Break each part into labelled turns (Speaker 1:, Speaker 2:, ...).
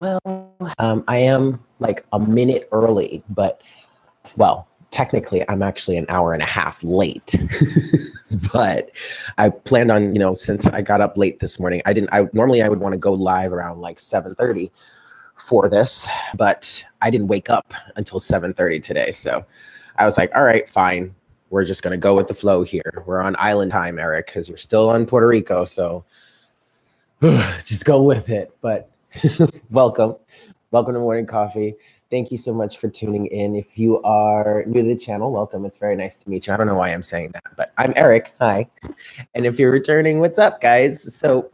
Speaker 1: Well, I am like a minute early, but well, technically I'm actually an hour and a half late. But I planned on, since I got up late this morning, I normally I would want to go live around like 7:30 for this, but I didn't wake up until 7:30 today. So I was like, all right, fine. We're just going to go with the flow here. We're on island time, Eric, because you're still on Puerto Rico. So just go with it. But welcome. Welcome to Morning Coffee. Thank you so much for tuning in. If you are new to the channel, welcome. It's very nice to meet you. I don't know why I'm saying that, but I'm Eric. Hi. And if you're returning, what's up, guys? So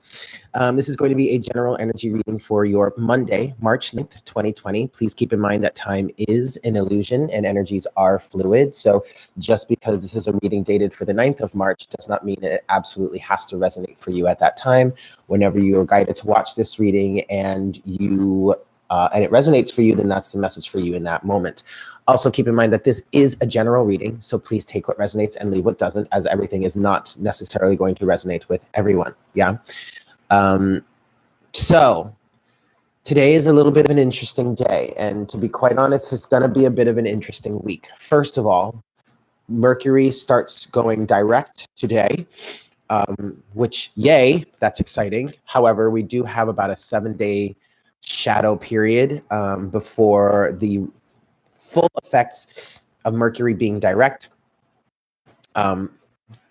Speaker 1: this is going to be a general energy reading for your Monday, March 9th, 2020. Please keep in mind that time is an illusion and energies are fluid. So just because this is a reading dated for the 9th of March does not mean it absolutely has to resonate for you at that time. Whenever you are guided to watch this reading and it resonates for you, then that's the message for you in that moment. Also, keep in mind that this is a general reading, so please take what resonates and leave what doesn't, as everything is not necessarily going to resonate with everyone. Yeah. So today is a little bit of an interesting day, and to be quite honest, it's going to be a bit of an interesting week. First of all, Mercury starts going direct today, which, yay, that's exciting. However, we do have about a 7-day shadow period before the full effects of Mercury being direct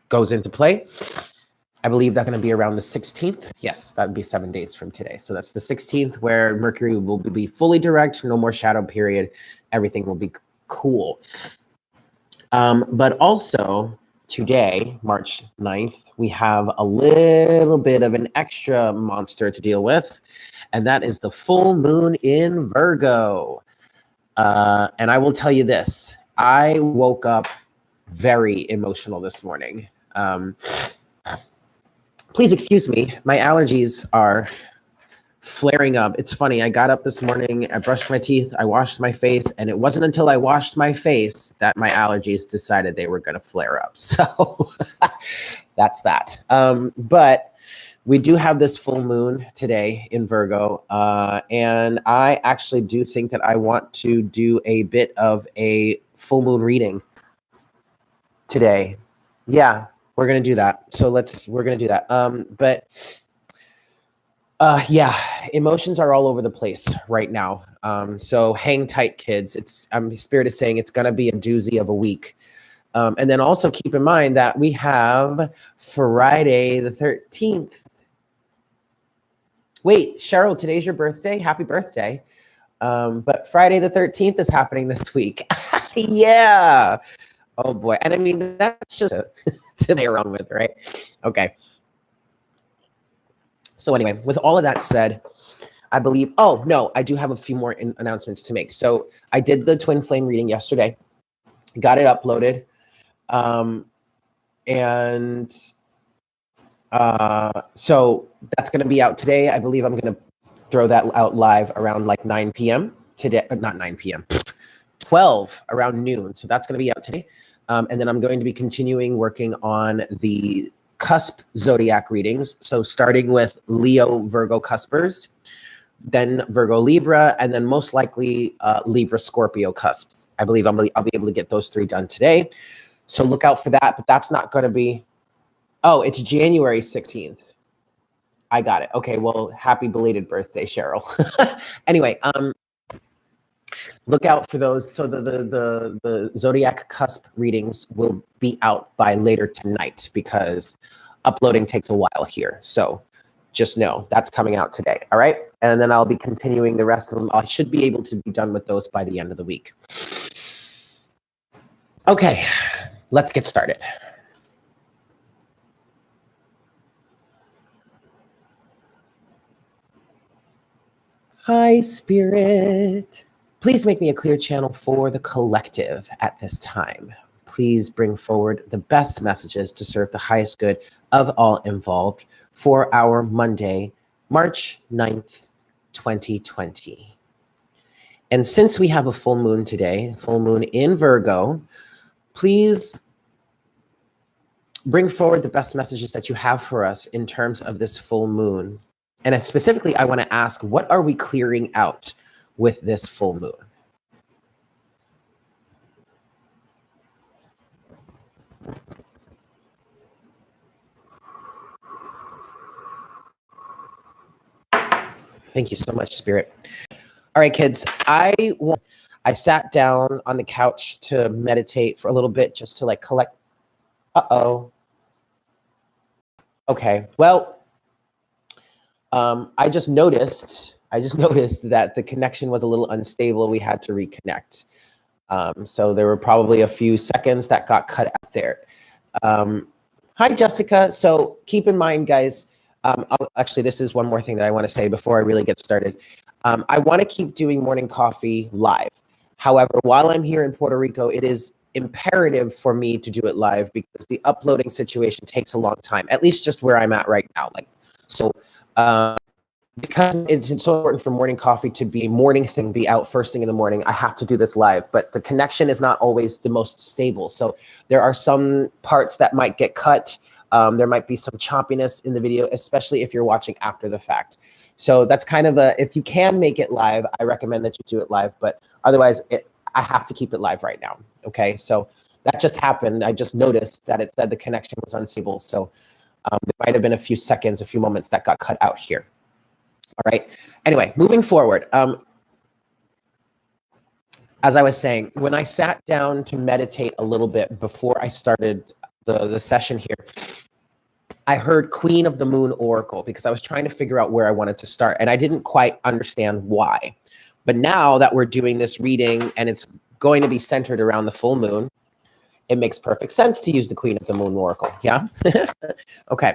Speaker 1: goes into play. I believe that's going to be around the 16th. Yes, that would be 7 days from today. So that's the 16th where Mercury will be fully direct, no more shadow period. Everything will be cool. But also today, March 9th, we have a little bit of an extra monster to deal with, and that is the full moon in Virgo. And I will tell you this, I woke up very emotional this morning. Please excuse me, my allergies are flaring up. It's funny, I got up this morning, I brushed my teeth, I washed my face, and it wasn't until I washed my face that my allergies decided they were going to flare up. So that's that. But we do have this full moon today in Virgo, and I actually do think that I want to do a bit of a full moon reading today. Yeah, we're going to do that. So we're going to do that. Yeah, emotions are all over the place right now. So hang tight, kids. Spirit is saying it's going to be a doozy of a week. And then also keep in mind that we have Friday the 13th. Wait, Cheryl, today's your birthday. Happy birthday. But Friday the 13th is happening this week. Yeah. Oh boy. And I mean, that's just to play around with, right? Okay. So anyway, with all of that said, I believe, oh no, I do have a few more announcements to make. So I did the twin flame reading yesterday, got it uploaded. So that's going to be out today. I believe I'm going to throw that out live around like 9 p.m. today, not 9 p.m., 12 around noon. So that's going to be out today. And then I'm going to be continuing working on the cusp zodiac readings. So starting with Leo Virgo cuspers, then Virgo Libra, and then most likely Libra Scorpio cusps. I believe I'll be able to get those 3 done today. So look out for that, but that's not going to be, oh, it's January 16th. I got it. Okay, well, happy belated birthday, Cheryl. Anyway, look out for those. So the zodiac cusp readings will be out by later tonight because uploading takes a while here. So just know that's coming out today. All right. And then I'll be continuing the rest of them. I should be able to be done with those by the end of the week. Okay, let's get started. Hi, Spirit. Please make me a clear channel for the collective at this time. Please bring forward the best messages to serve the highest good of all involved for our Monday, March 9th, 2020. And since we have a full moon today, full moon in Virgo, please bring forward the best messages that you have for us in terms of this full moon And specifically, I want to ask, what are we clearing out with this full moon? Thank you so much, Spirit. All right, kids, I sat down on the couch to meditate for a little bit, just to like collect. Uh-oh. Okay, well, I just noticed that the connection was a little unstable. We had to reconnect. So there were probably a few seconds that got cut out there. Hi, Jessica. So keep in mind, guys, actually, this is one more thing that I want to say before I really get started. I want to keep doing morning coffee live. However, while I'm here in Puerto Rico, it is imperative for me to do it live because the uploading situation takes a long time, at least just where I'm at right now. So because it's so important for morning coffee to be a morning thing, be out first thing in the morning, I have to do this live, but the connection is not always the most stable. So there are some parts that might get cut. There might be some choppiness in the video, especially if you're watching after the fact. So that's kind of if you can make it live, I recommend that you do it live, but otherwise I have to keep it live right now. Okay, so that just happened. I just noticed that it said the connection was unstable. So there might have been a few seconds, a few moments that got cut out here. All right. Anyway, moving forward. As I was saying, when I sat down to meditate a little bit before I started the session here, I heard Queen of the Moon Oracle because I was trying to figure out where I wanted to start, and I didn't quite understand why. But now that we're doing this reading and it's going to be centered around the full moon, it makes perfect sense to use the Queen of the Moon Oracle. Yeah? Okay.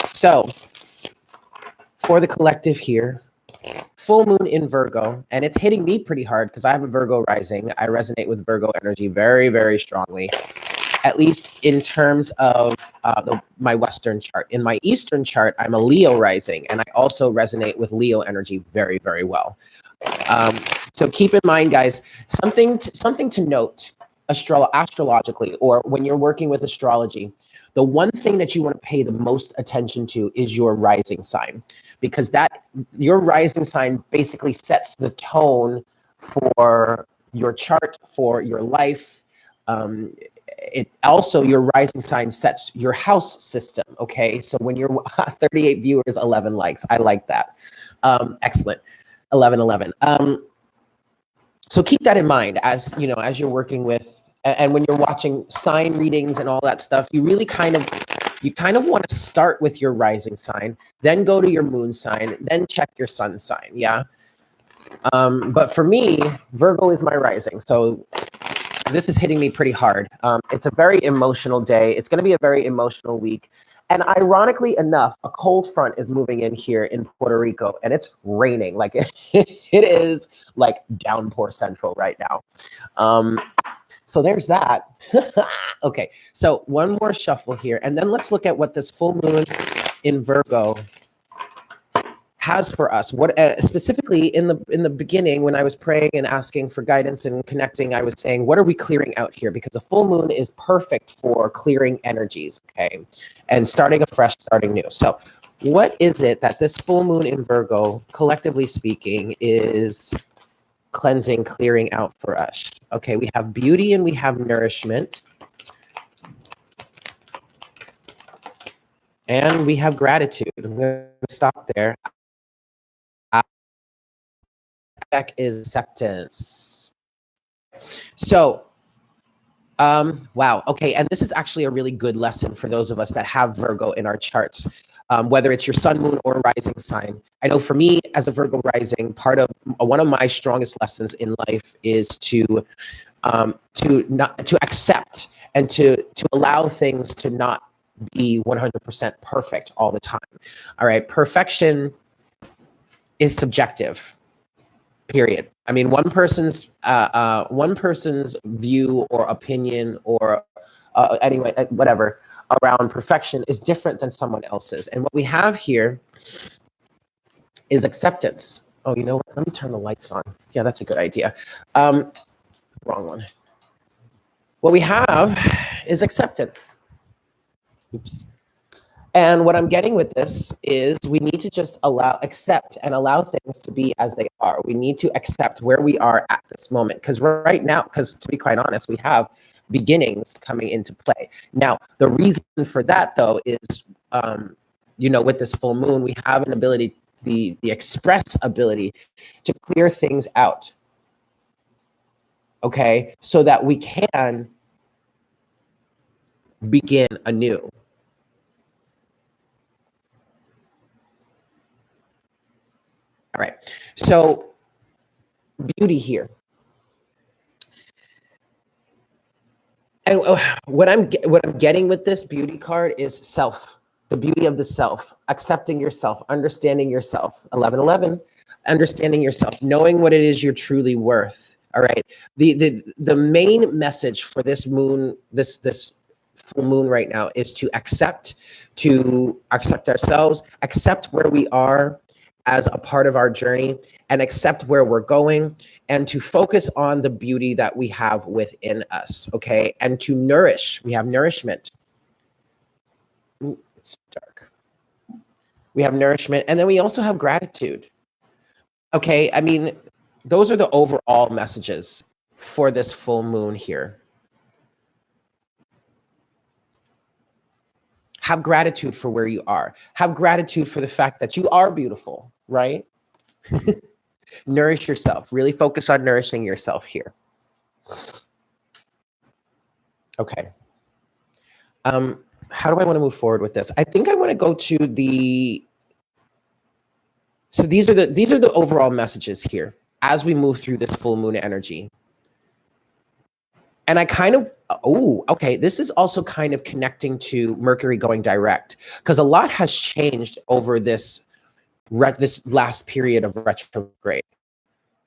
Speaker 1: So for the collective here, full moon in Virgo, and it's hitting me pretty hard because I have a Virgo rising. I resonate with Virgo energy very, very strongly, at least in terms of my Western chart. In my Eastern chart, I'm a Leo rising, and I also resonate with Leo energy very, very well. So keep in mind, guys, something to note astrologically, or when you're working with astrology, the one thing that you want to pay the most attention to is your rising sign, because your rising sign basically sets the tone for your chart, for your life. It also, your rising sign sets your house system. Okay, so when you're 38 viewers, 11 likes, I like that. Excellent. 11. So keep that in mind as you're working with, and when you're watching sign readings and all that stuff, you really kind of want to start with your rising sign, then go to your moon sign, then check your sun sign. Yeah. But for me, Virgo is my rising, so this is hitting me pretty hard. It's a very emotional day. It's going to be a very emotional week. And ironically enough, a cold front is moving in here in Puerto Rico, and it's raining. Like it is like downpour central right now. So there's that. Okay, so one more shuffle here, and then let's look at what this full moon in Virgo has for us. What specifically in the beginning, when I was praying and asking for guidance and connecting, I was saying, what are we clearing out here? Because a full moon is perfect for clearing energies, okay, and starting afresh, starting new. So what is it that this full moon in Virgo, collectively speaking, is cleansing, clearing out for us? Okay, we have beauty and we have nourishment, and we have gratitude. I'm going to stop there. Is acceptance. So, wow. Okay, and this is actually a really good lesson for those of us that have Virgo in our charts, whether it's your sun, moon, or rising sign. I know for me, as a Virgo rising, one of my strongest lessons in life is to accept and to allow things to not be 100% perfect all the time. All right, perfection is subjective. Period. I mean, one person's view or opinion or anyway, whatever, around perfection is different than someone else's. And what we have here is acceptance. Oh, you know what? Let me turn the lights on. Yeah, that's a good idea. Wrong one. What we have is acceptance. Oops. And what I'm getting with this is we need to just accept and allow things to be as they are. We need to accept where we are at this moment. Because right now, because to be quite honest, we have beginnings coming into play. Now, the reason for that, though, is, with this full moon, we have an ability, the express ability to clear things out. Okay, so that we can begin anew. All right, so beauty here. And what I'm getting with this beauty card is self, the beauty of the self, accepting yourself, understanding yourself. 1111, understanding yourself, knowing what it is you're truly worth. All right. The main message for this moon, this full moon right now, is to accept ourselves, accept where we are as a part of our journey, and accept where we're going, and to focus on the beauty that we have within us, okay? And to nourish, we have nourishment. Ooh, it's dark. We have nourishment, and then we also have gratitude, okay? I mean, those are the overall messages for this full moon here. Have gratitude for where you are. Have gratitude for the fact that you are beautiful, right? Nourish yourself. Really focus on nourishing yourself here. Okay. How do I want to move forward with this? I think I want to go to the. So these are the overall messages here as we move through this full moon energy. And I kind of, okay, this is also kind of connecting to Mercury going direct, because a lot has changed over this last period of retrograde,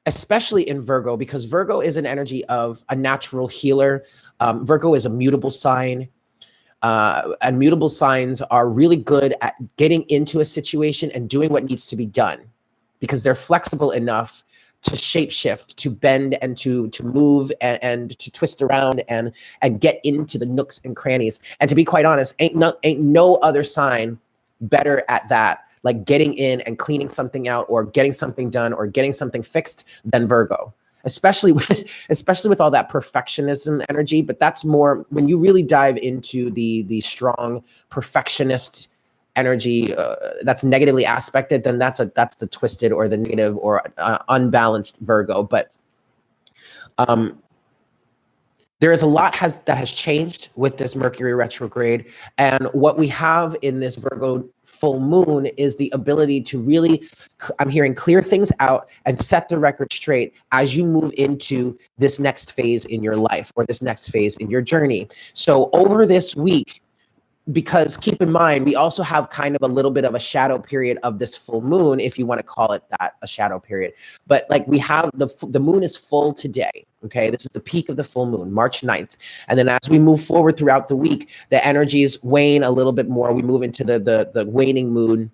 Speaker 1: especially in Virgo, because Virgo is an energy of a natural healer. Virgo is a mutable sign, and mutable signs are really good at getting into a situation and doing what needs to be done, because they're flexible enough to shapeshift, to bend, and to move, and to twist around and get into the nooks and crannies. And to be quite honest, ain't no other sign better at that, like getting in and cleaning something out, or getting something done, or getting something fixed, than Virgo. Especially with all that perfectionism energy. But that's more when you really dive into the strong perfectionist energy that's negatively aspected, then that's the twisted or the negative or unbalanced Virgo. But there is a lot that has changed with this Mercury retrograde, and what we have in this Virgo full moon is the ability to really, I'm hearing, clear things out and set the record straight as you move into this next phase in your life, or this next phase in your journey. So over this week, because keep in mind, we also have kind of a little bit of a shadow period of this full moon, if you want to call it that, a shadow period. But like, we have the moon is full today. Okay, this is the peak of the full moon, March 9th. And then as we move forward throughout the week, the energies wane a little bit more. We move into the waning moon,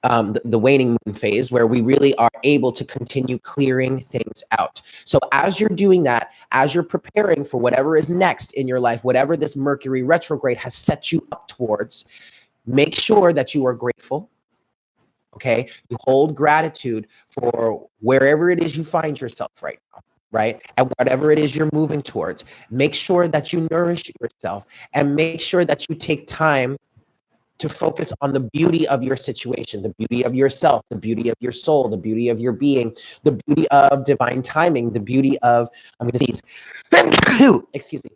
Speaker 1: the waning moon phase, where we really are able to continue clearing things out. So as you're doing that, as you're preparing for whatever is next in your life, whatever this Mercury retrograde has set you up towards, make sure that you are grateful. Okay, you hold gratitude for wherever it is you find yourself right now, right? And whatever it is you're moving towards, make sure that you nourish yourself, and make sure that you take time to focus on the beauty of your situation, the beauty of yourself, the beauty of your soul, the beauty of your being, the beauty of divine timing, the beauty of, I'm going to sneeze, excuse me,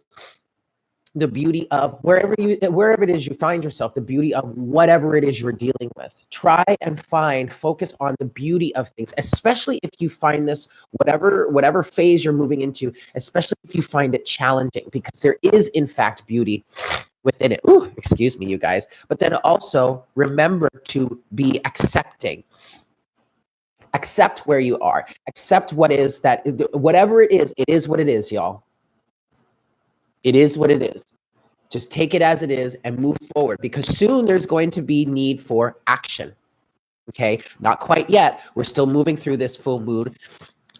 Speaker 1: the beauty of wherever it is you find yourself, the beauty of whatever it is you're dealing with. Try and focus on the beauty of things, especially if you find this, whatever phase you're moving into, especially if you find it challenging, because there is in fact beauty within it. Ooh, excuse me, you guys. But then also remember to be accepting. Accept where you are. Accept what is that, whatever it is what it is, y'all. It is what it is. Just take it as it is and move forward, because soon there's going to be need for action. Okay, not quite yet. We're still moving through this full moon.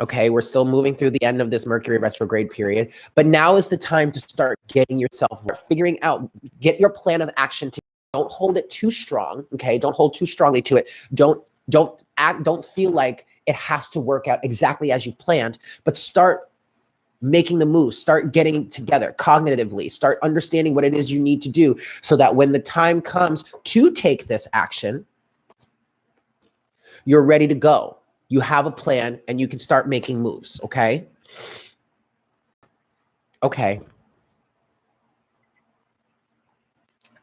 Speaker 1: Okay, we're still moving through the end of this Mercury retrograde period, but now is the time to start getting yourself, figuring out, get your plan of action Don't hold it too strong, okay? Don't hold too strongly to it. Don't feel like it has to work out exactly as you planned, but start making the moves, start getting together cognitively, start understanding what it is you need to do so that when the time comes to take this action, you're ready to go. You have a plan and you can start making moves, okay? Okay.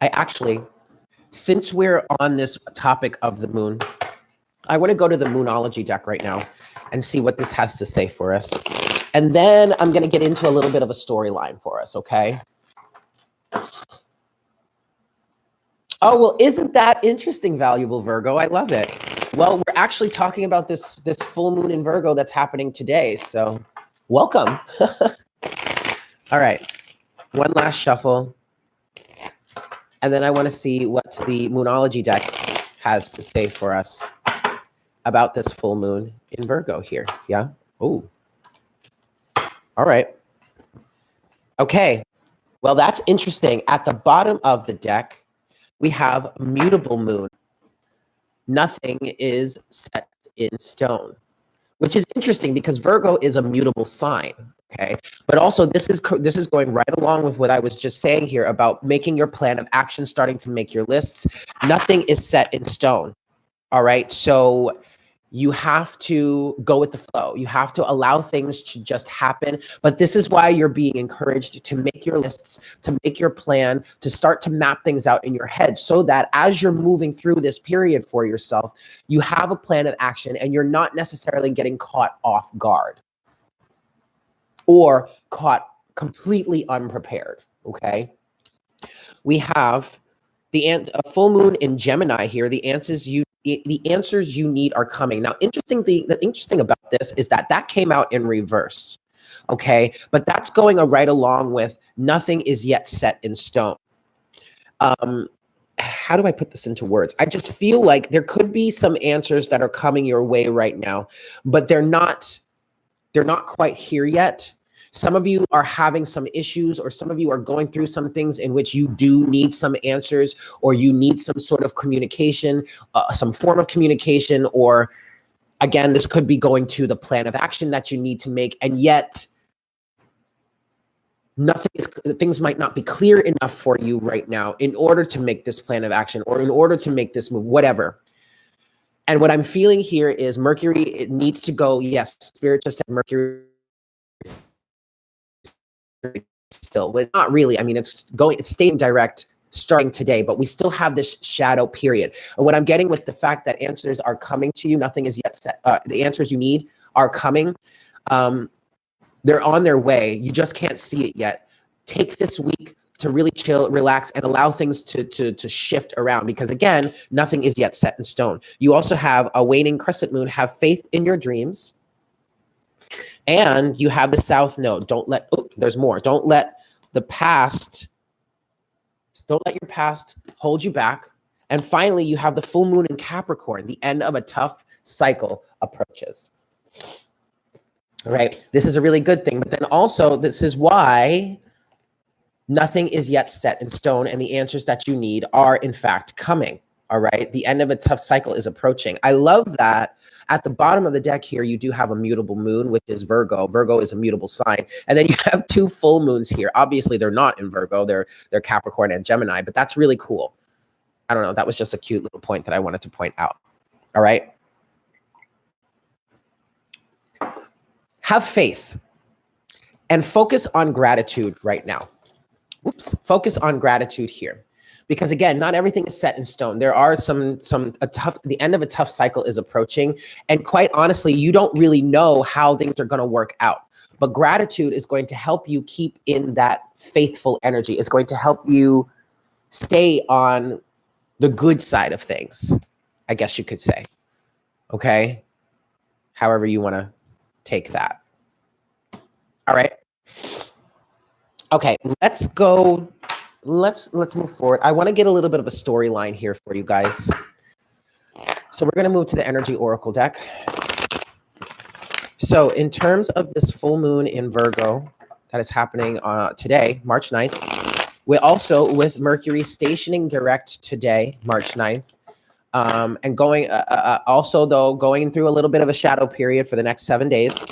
Speaker 1: I actually, since we're on this topic of the moon, I want to go to the Moonology deck right now and see what this has to say for us. And then I'm going to get into a little bit of a storyline for us, okay? Oh, well, isn't that interesting, valuable Virgo? I love it. Well, we're actually talking about this full moon in Virgo that's happening today. So welcome. All right. One last shuffle. And then I want to see what the Moonology deck has to say for us about this full moon in Virgo here. Yeah. Oh. All right. Okay. Well, that's interesting. At the bottom of the deck, we have mutable moon. Nothing is set in stone, which is interesting because Virgo is a mutable sign. Okay. But also this is going right along with what I was just saying here about making your plan of action, starting to make your lists. Nothing is set in stone. All right. So you have to go with the flow. You have to allow things to just happen. But this is why you're being encouraged to make your lists, to make your plan, to start to map things out in your head so that as you're moving through this period for yourself, you have a plan of action and you're not necessarily getting caught off guard or caught completely unprepared. Okay. We have a full moon in Gemini here. The answers you need are coming. Now, the interesting about this is that came out in reverse. Okay. But that's going right along with nothing is yet set in stone. How do I put this into words? I just feel like there could be some answers that are coming your way right now, but they're not quite here yet. Some of you are having some issues, or some of you are going through some things in which you do need some answers, or you need some sort of communication, some form of communication, or again, this could be going to the plan of action that you need to make, and yet things might not be clear enough for you right now in order to make this plan of action or in order to make this move, whatever. And what I'm feeling here is Mercury, it needs to go. Yes, Spirit just said Mercury still, but not really. I mean, it's staying direct starting today, but we still have this shadow period. And what I'm getting with the fact that answers are coming to you, nothing is yet set. The answers you need are coming. They're on their way. You just can't see it yet. Take this week to really chill, relax, and allow things to shift around, because again, nothing is yet set in stone. You also have a waning crescent moon. Have faith in your dreams. And you have the South Node. There's more. Don't let your past hold you back. And finally, you have the full moon in Capricorn. The end of a tough cycle approaches. All right. This is a really good thing. But then also, this is why nothing is yet set in stone, and the answers that you need are, in fact, coming. All right. The end of a tough cycle is approaching. I love that at the bottom of the deck here, you do have a mutable moon, which is Virgo. Virgo is a mutable sign. And then you have two full moons here. Obviously, they're not in Virgo. They're Capricorn and Gemini, but that's really cool. I don't know. That was just a cute little point that I wanted to point out. All right. Have faith and focus on gratitude right now. Focus on gratitude here. Because again, not everything is set in stone. There are the end of a tough cycle is approaching. And quite honestly, you don't really know how things are going to work out. But gratitude is going to help you keep in that faithful energy. It's going to help you stay on the good side of things, I guess you could say. Okay? However you want to take that. All right. Okay, let's go. Let's move forward. I want to get a little bit of a storyline here for you guys. So we're going to move to the Energy Oracle deck. So in terms of this full moon in Virgo that is happening today, March 9th, We also, with Mercury stationing direct today, March 9th, and going also though going through a little bit of a shadow period for the next 7 days.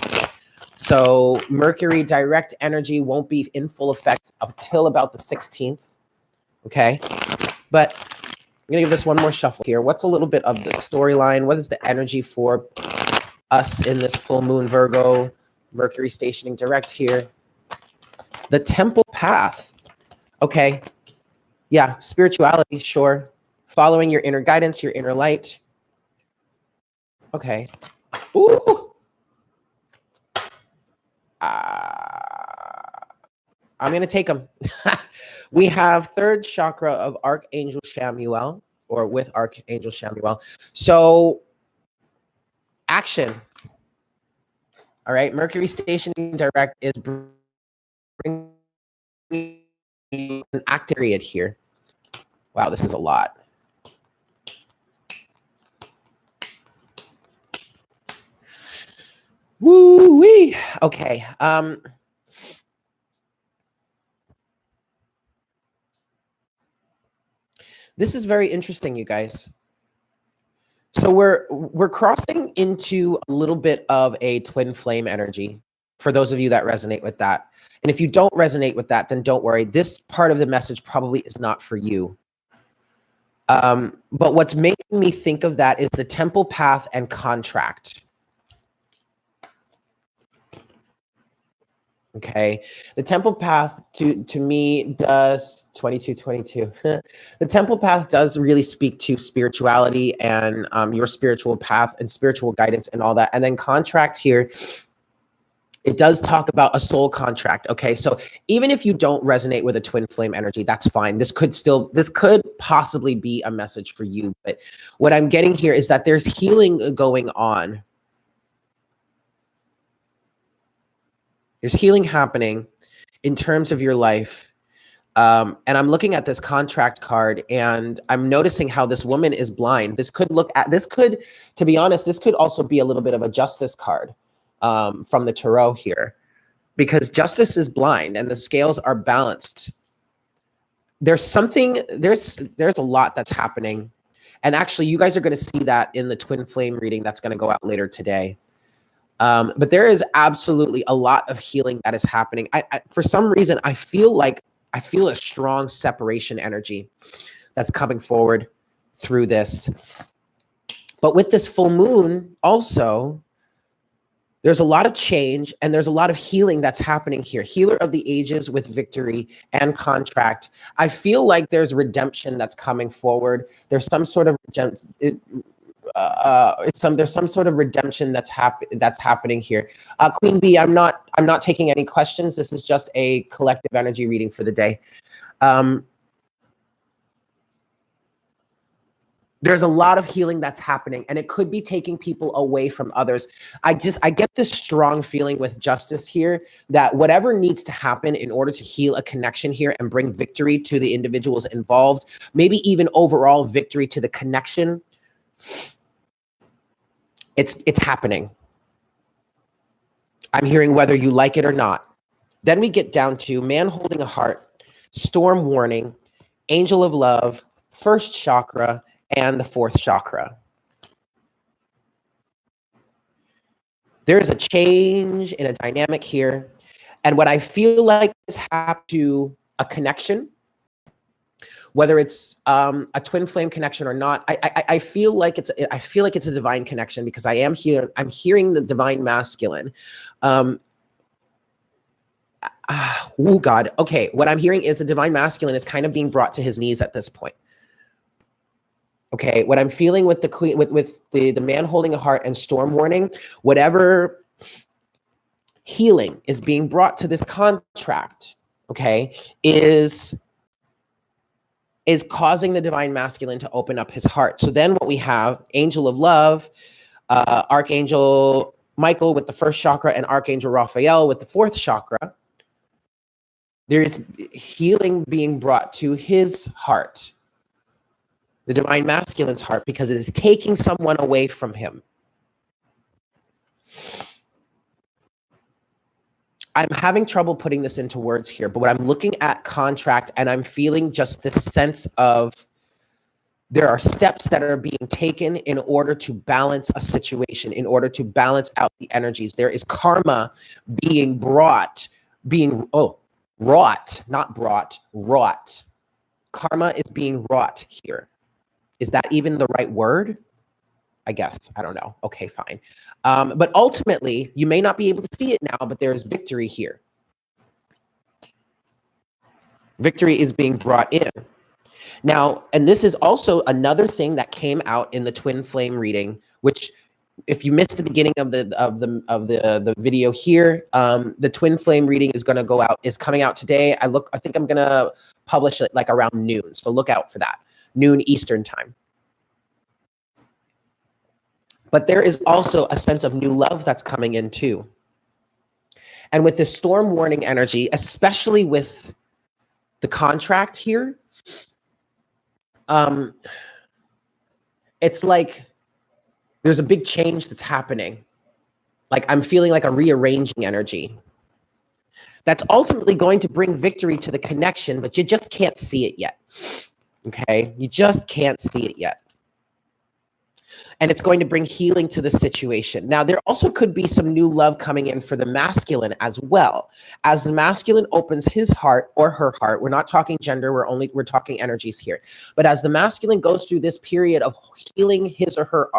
Speaker 1: So Mercury direct energy won't be in full effect until about the 16th. Okay, but I'm gonna give this one more shuffle here. What's a little bit of the storyline? What is the energy for us in this full moon Virgo? Mercury stationing direct here. The temple path. Okay. Yeah, spirituality, sure. Following your inner guidance, your inner light. Okay. Ooh. I'm going to take them. We have third chakra of Archangel Shamuel, or with Archangel Shamuel. So, action. All right. Mercury stationing direct is bringing an act period here. Wow, this is a lot. Woo-wee. Okay. This is very interesting, you guys. So we're crossing into a little bit of a twin flame energy for those of you that resonate with that. And if you don't resonate with that, then don't worry. This part of the message probably is not for you. But what's making me think of that is the temple path and contract. Okay, the temple path to me does 2222. The temple path does really speak to spirituality and your spiritual path and spiritual guidance and all that. And then contract here, it does talk about a soul contract. Okay, so even if you don't resonate with a twin flame energy, that's fine. This could possibly be a message for you. But what I'm getting here is that there's healing going on. There's healing happening in terms of your life. And I'm looking at this contract card and I'm noticing how this woman is blind. To be honest, this could also be a little bit of a justice card from the tarot here, because justice is blind and the scales are balanced. There's a lot that's happening. And actually, you guys are going to see that in the twin flame reading that's going to go out later today. But there is absolutely a lot of healing that is happening. For some reason, I feel a strong separation energy that's coming forward through this. But with this full moon also, there's a lot of change and there's a lot of healing that's happening here. Healer of the ages with victory and contract. I feel like there's redemption that's coming forward. There's some sort of there's some sort of redemption that's happening here. Queen Bee, I'm not taking any questions. This is just a collective energy reading for the day. There's a lot of healing that's happening, and it could be taking people away from others. I get this strong feeling with justice here that whatever needs to happen in order to heal a connection here and bring victory to the individuals involved, maybe even overall victory to the connection, it's happening. I'm hearing whether you like it or not. Then we get down to man holding a heart, storm warning, angel of love, first chakra, and the fourth chakra. There's a change in a dynamic here. And what I feel like is happening to a connection, whether it's a twin flame connection or not, I feel like it's a divine connection, because I'm hearing the divine masculine. Oh God. Okay. What I'm hearing is the divine masculine is kind of being brought to his knees at this point. Okay. What I'm feeling with the queen, with the man holding a heart and storm warning, whatever healing is being brought to this contract, okay, is causing the divine masculine to open up his heart. So then what we have, angel of love, Archangel Michael with the first chakra, and Archangel Raphael with the fourth chakra. There's healing being brought to his heart, the divine masculine's heart, because it is taking someone away from him. I'm having trouble putting this into words here, but when I'm looking at contract and I'm feeling just this sense of there are steps that are being taken in order to balance a situation, in order to balance out the energies. There is karma being wrought. Not brought, wrought. Karma is being wrought here. Is that even the right word? I guess. I don't know. Okay, fine. But ultimately, you may not be able to see it now, but there's victory here. Victory is being brought in. Now, and this is also another thing that came out in the twin flame reading, which if you missed the beginning of the video here, the twin flame reading is coming out today. I think I'm gonna publish it like around noon. So look out for that. Noon Eastern time. But there is also a sense of new love that's coming in too. And with the storm warning energy, especially with the contract here, it's like there's a big change that's happening. Like I'm feeling like a rearranging energy that's ultimately going to bring victory to the connection, but you just can't see it yet. Okay? You just can't see it yet. And it's going to bring healing to the situation. Now, there also could be some new love coming in for the masculine as well. As the masculine opens his heart or her heart, we're not talking gender, we're talking energies here. But as the masculine goes through this period of healing his or her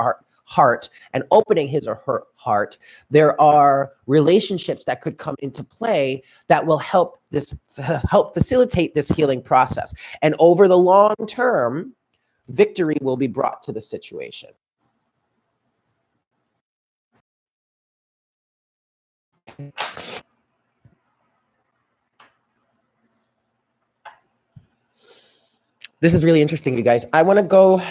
Speaker 1: heart and opening his or her heart, there are relationships that could come into play that will help facilitate this healing process. And over the long term, victory will be brought to the situation. This is really interesting, you guys. I want to go.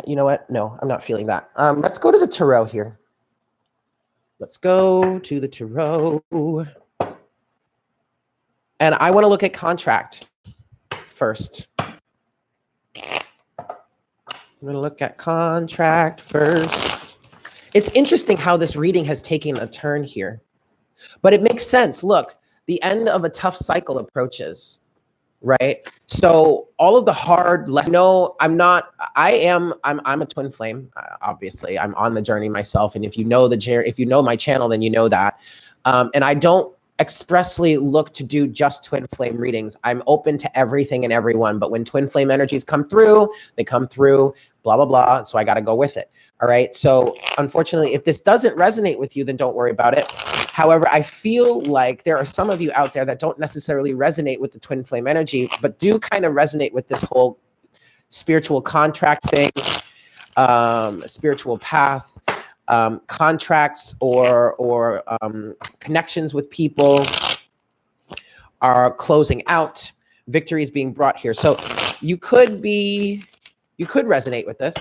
Speaker 1: You know what? No, I'm not feeling that. Let's go to the tarot here. Let's go to the tarot. And I want to look at contract first. I'm going to look at contract first. It's interesting how this reading has taken a turn here, but it makes sense. Look, the end of a tough cycle approaches. Right. So all of the hard, no, I'm a twin flame. Obviously, I'm on the journey myself. And if you know my channel, then you know that. And I don't expressly look to do just twin flame readings. I'm open to everything and everyone. But when twin flame energies come through, they come through, blah, blah, blah. So I got to go with it. All right. So unfortunately, if this doesn't resonate with you, then don't worry about it. However, I feel like there are some of you out there that don't necessarily resonate with the twin flame energy, but do kind of resonate with this whole spiritual contract thing, spiritual path, contracts or connections with people are closing out. Victory is being brought here. So you could resonate with this.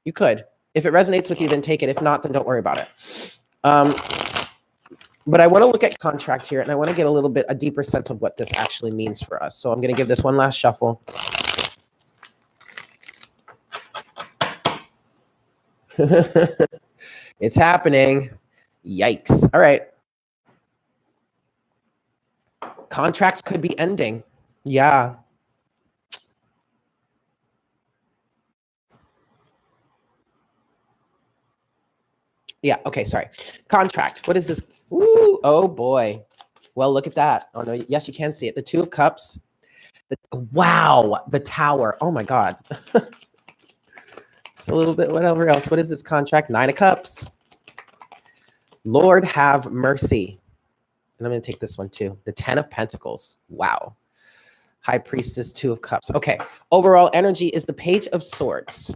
Speaker 1: You could. If it resonates with you, then take it. If not, then don't worry about it. But I want to look at contract here, and I want to get a deeper sense of what this actually means for us. So I'm going to give this one last shuffle. It's happening. Yikes. All right. Contracts could be ending. Yeah. Yeah. Okay. Sorry. Contract. What is this? Ooh, oh boy. Well, look at that. Oh no. Yes, you can see it. The Two of Cups. Wow. The Tower. Oh my God. It's a little bit whatever else. What is this contract? Nine of Cups. Lord have mercy. And I'm going to take this one too. The 10 of Pentacles. Wow. High Priestess, Two of Cups. Okay. Overall energy is the Page of Swords.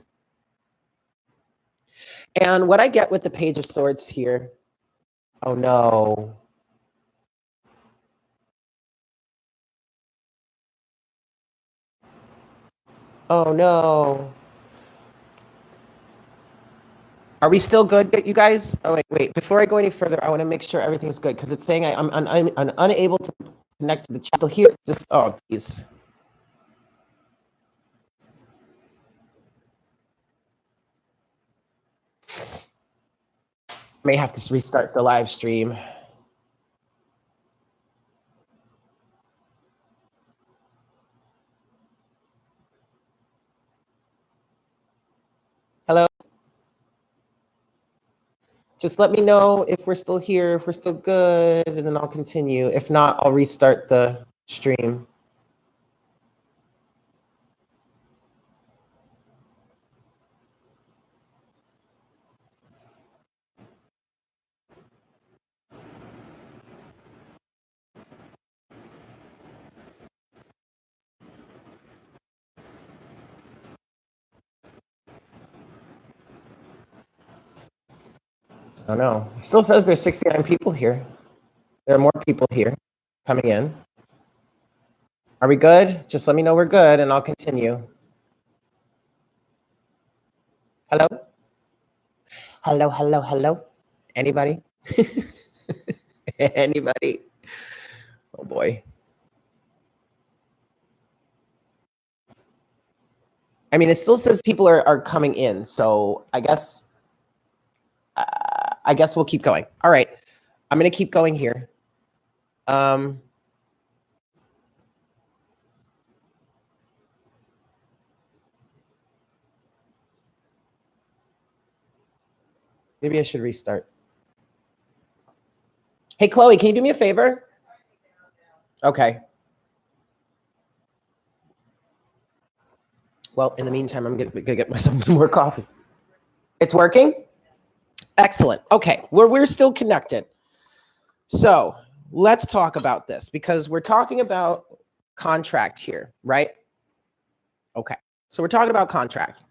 Speaker 1: And what I get with the Page of Swords here, oh no. Oh no. Are we still good, you guys? Oh, wait. Before I go any further, I want to make sure everything's good because it's saying I'm unable to connect to the chat. So here, oh, geez. May have to restart the live stream. Just let me know if we're still here, if we're still good, and then I'll continue. If not, I'll restart the stream. I don't know. It still says there's 69 people here. There are more people here coming in. Are we good? Just let me know we're good and I'll continue. Hello? Hello, hello, hello. Anybody? Anybody? Oh boy. I mean, it still says people are coming in, so I guess we'll keep going. All right, I'm gonna keep going here. Maybe I should restart. Hey, Chloe, can you do me a favor? Okay. Well, in the meantime, I'm gonna get myself some more coffee. It's working? Excellent. Okay, we're still connected. So let's talk about this because we're talking about contract here, right? Okay, so we're talking about contract.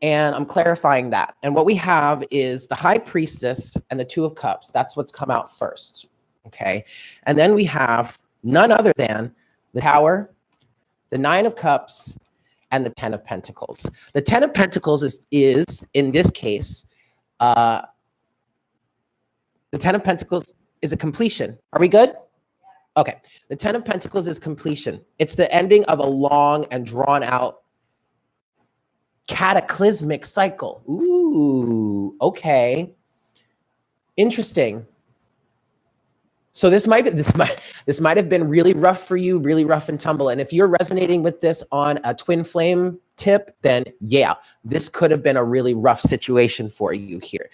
Speaker 1: And I'm clarifying that. And what we have is the High Priestess and the Two of Cups. That's what's come out first, okay? And then we have none other than the Tower, the Nine of Cups, and the Ten of Pentacles. The Ten of Pentacles is in this case, the Ten of Pentacles is a completion. Are we good? Okay. The Ten of Pentacles is completion. It's the ending of a long and drawn out cataclysmic cycle. Ooh, okay. Interesting. So this might have been really rough for you, really rough and tumble. And if you're resonating with this on a twin flame tip, then yeah, this could have been a really rough situation for you here.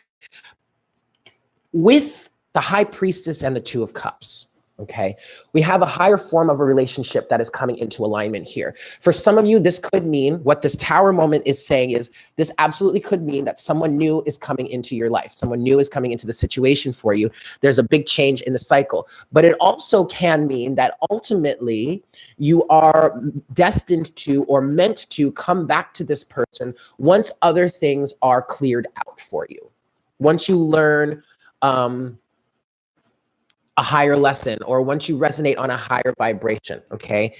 Speaker 1: With the High Priestess and the Two of Cups, okay, we have a higher form of a relationship that is coming into alignment here. For some of you, this could mean, what this Tower moment is saying is, this absolutely could mean that someone new is coming into your life. Someone new is coming into the situation for you. There's a big change in the cycle. But it also can mean that ultimately you are destined to or meant to come back to this person once other things are cleared out for you. Once you learn a higher lesson, or once you resonate on a higher vibration, okay?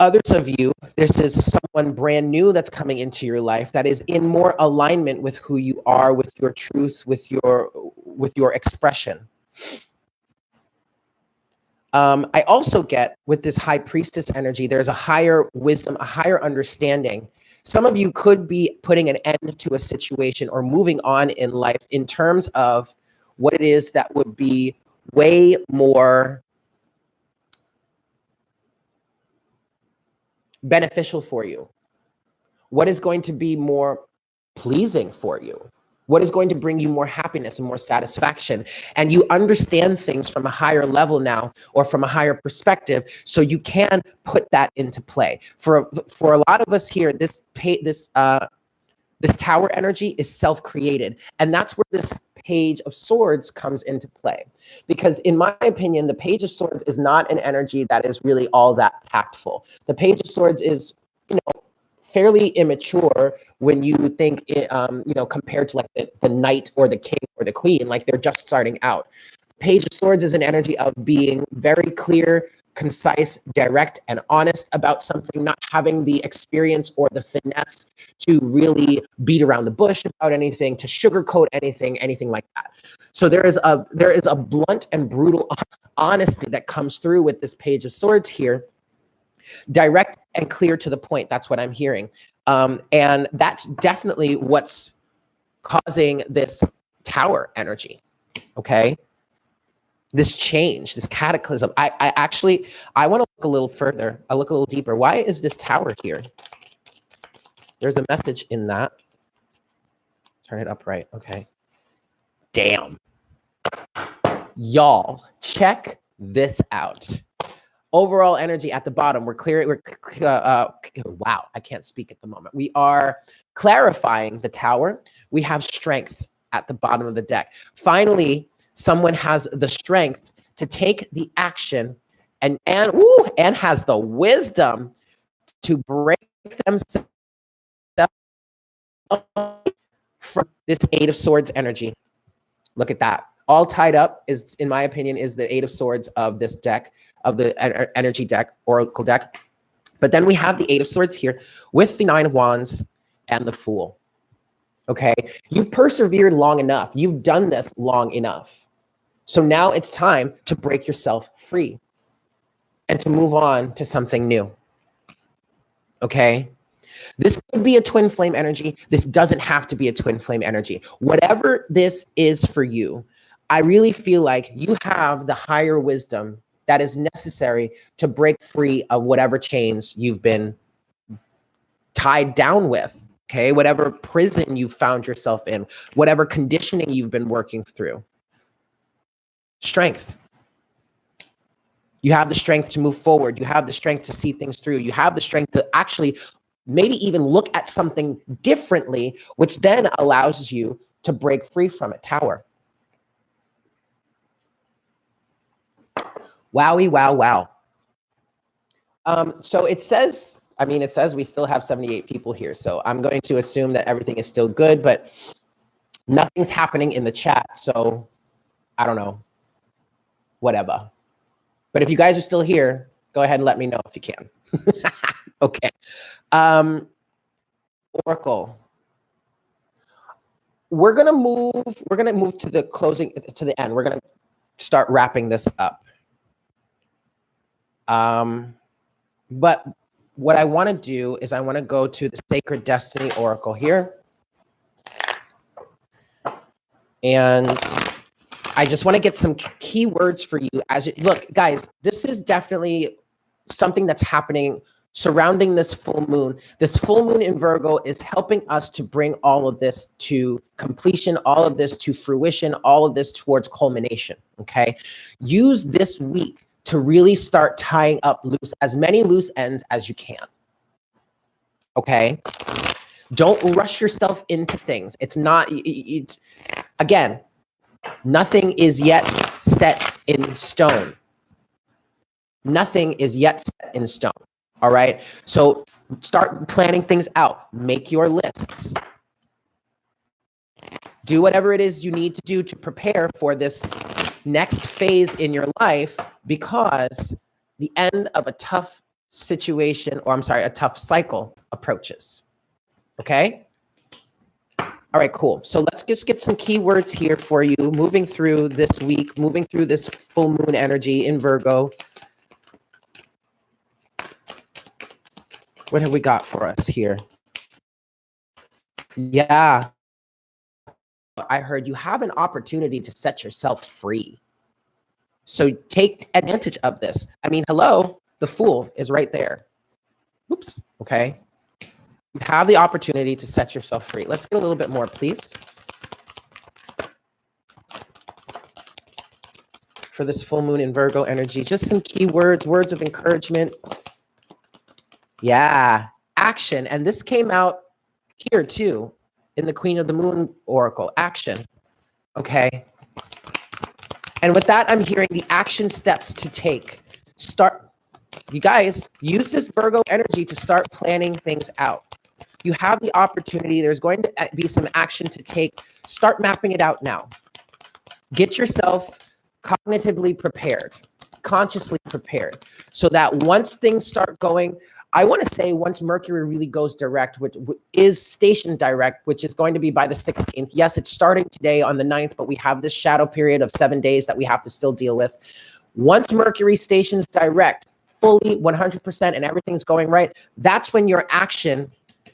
Speaker 1: Others of you, this is someone brand new that's coming into your life that is in more alignment with who you are, with your truth, with your expression. I also get with this High Priestess energy, there's a higher wisdom, a higher understanding. Some of you could be putting an end to a situation or moving on in life in terms of what it is that would be way more beneficial for you. What is going to be more pleasing for you? What is going to bring you more happiness and more satisfaction? And you understand things from a higher level now, or from a higher perspective, so you can put that into play. For a lot of us here, this Tower energy is self-created, and that's where this Page of Swords comes into play. Because in my opinion, the Page of Swords is not an energy that is really all that tactful. The Page of Swords is, fairly immature when you think, compared to like the knight or the king or the queen, like they're just starting out. Page of Swords is an energy of being very clear, concise, direct, and honest about something, not having the experience or the finesse to really beat around the bush about anything, to sugarcoat anything like that. So there is a blunt and brutal honesty that comes through with this Page of Swords here. Direct and clear to the point. That's what I'm hearing. And that's definitely what's causing this Tower energy. Okay. This change, this cataclysm. I want to look a little further. I look a little deeper. Why is this Tower here? There's a message in that. turn it upright. Okay. Damn. Y'all, check this out. Overall energy at the bottom. We're clear. Wow, I can't speak at the moment. We are clarifying the tower. We have strength at the bottom of the deck. Finally, someone has the strength to take the action and has the wisdom to break themselves from this Eight of Swords energy. Look at that. All tied up is, in my opinion, is the Eight of Swords of this deck, of the energy deck, Oracle deck. But then we have the Eight of Swords here with the Nine of Wands and the Fool. Okay, you've persevered long enough. You've done this long enough. So now it's time to break yourself free and to move on to something new. Okay, this could be a twin flame energy. This doesn't have to be a twin flame energy. Whatever this is for you, I really feel like you have the higher wisdom that is necessary to break free of whatever chains you've been tied down with, okay? Whatever prison you found yourself in, whatever conditioning you've been working through. Strength. You have the strength to move forward. You have the strength to see things through. You have the strength to actually maybe even look at something differently, which then allows you to break free from it. Tower. Wowie, wow, wow. So it says we still have 78 people here. So I'm going to assume that everything is still good, but nothing's happening in the chat. So I don't know, whatever. But if you guys are still here, go ahead and let me know if you can. Okay. Oracle. We're going to move to the closing, to the end. We're going to start wrapping this up. But what I want to do is I want to go to the Sacred Destiny Oracle here. And I just want to get some keywords for you as you look, guys, this is definitely something that's happening surrounding this full moon. This full moon in Virgo is helping us to bring all of this to completion, all of this to fruition, all of this towards culmination, okay? Use this week to really start tying up as many loose ends as you can, okay? Don't rush yourself into things. It's not, again, nothing is yet set in stone. Nothing is yet set in stone, all right? So start planning things out. Make your lists. Do whatever it is you need to do to prepare for this next phase in your life, because the end of a tough situation, or I'm sorry, a tough cycle approaches, okay? All right, cool. So let's just get some keywords here for you, moving through this week, moving through this full moon energy in Virgo. What have we got for us here? Yeah. I heard you have an opportunity to set yourself free. So take advantage of this. I mean, hello, the Fool is right there. Oops, okay. You have the opportunity to set yourself free. Let's get a little bit more, please. For this full moon in Virgo energy, just some keywords, words of encouragement. Yeah, action. And this came out here too, in the Queen of the Moon Oracle, action, okay? And with that, I'm hearing the action steps to take. You guys, use this Virgo energy to start planning things out. You have the opportunity. There's going to be some action to take. Start mapping it out now. Get yourself cognitively prepared, consciously prepared, so that once things start going, I want to say once Mercury really goes direct, which is stationed direct, which is going to be by the 16th. Yes, it's starting today on the 9th, but we have this shadow period of 7 days that we have to still deal with. Once Mercury stations direct, fully 100%, and everything's going right, that's when your action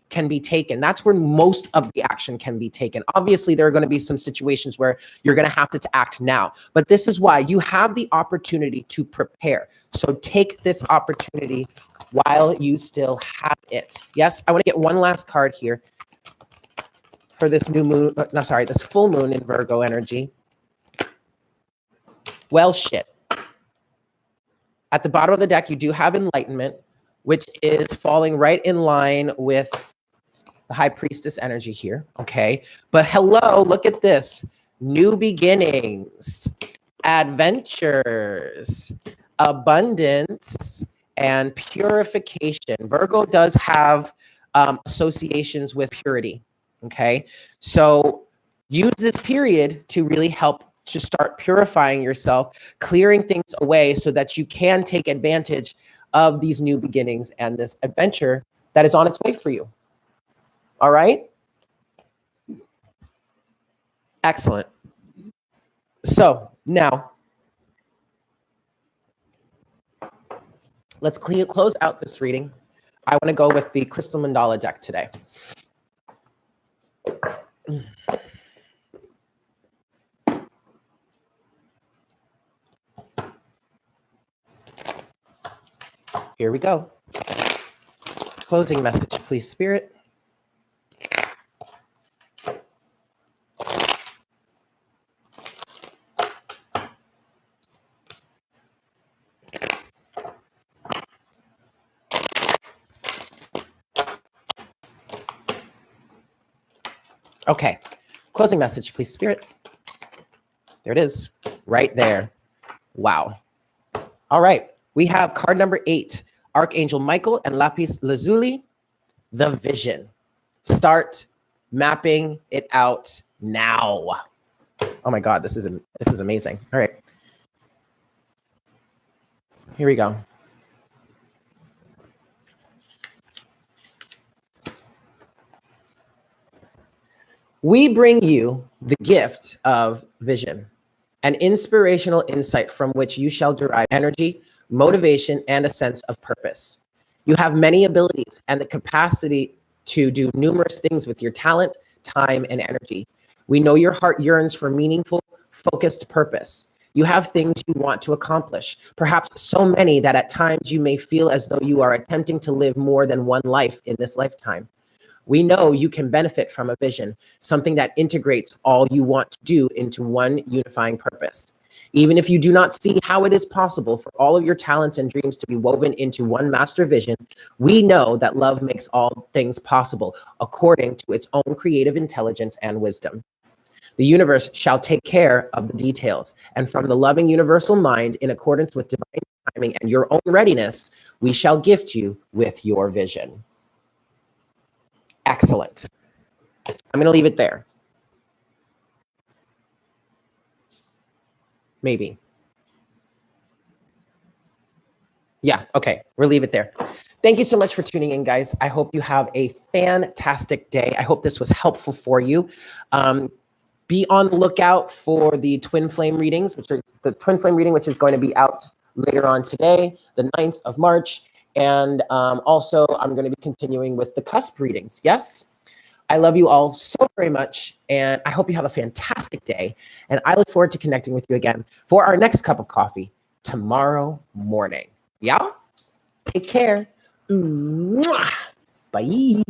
Speaker 1: can be taken. That's where most of the action can be taken. Obviously, there are going to be some situations where you're going to have to act now, but this is why you have the opportunity to prepare. So take this opportunity while you still have it. Yes, I want to get one last card here for this new moon, no, sorry, this full moon in Virgo energy. Well, shit. At the bottom of the deck, you do have enlightenment, which is falling right in line with the high priestess energy here. Okay. But hello, look at this. New beginnings, adventures, abundance, and purification. Virgo does have associations with purity. Okay. So use this period to really help to start purifying yourself, clearing things away so that you can take advantage of these new beginnings and this adventure that is on its way for you. All right? Excellent. So now, let's close out this reading. I want to go with the Crystal Mandala deck today. Here we go. Closing message, please, Spirit. Okay. Closing message, please, Spirit. There it is. Right there. Wow. All right. We have card number 8. Archangel Michael and Lapis Lazuli, the vision. Start mapping it out now. Oh my God, this is amazing. All right, here we go. We bring you the gift of vision, an inspirational insight from which you shall derive energy, motivation, and a sense of purpose. You have many abilities and the capacity to do numerous things with your talent, time, and energy. We know your heart yearns for meaningful, focused purpose. You have things you want to accomplish, perhaps so many that at times you may feel as though you are attempting to live more than one life in this lifetime. We know you can benefit from a vision, something that integrates all you want to do into one unifying purpose. Even if you do not see how it is possible for all of your talents and dreams to be woven into one master vision, we know that love makes all things possible according to its own creative intelligence and wisdom. The universe shall take care of the details, and from the loving universal mind, in accordance with divine timing and your own readiness, we shall gift you with your vision. Excellent. I'm going to leave it there. Maybe. Yeah, okay, we'll leave it there. Thank you so much for tuning in, guys. I hope you have a fantastic day. I hope this was helpful for you. Be on the lookout for the twin flame readings, which is going to be out later on today, the 9th of March. And also, I'm going to be continuing with the cusp readings. Yes? I love you all so very much, and I hope you have a fantastic day. And I look forward to connecting with you again for our next cup of coffee tomorrow morning. Yeah? Take care. Mwah. Bye.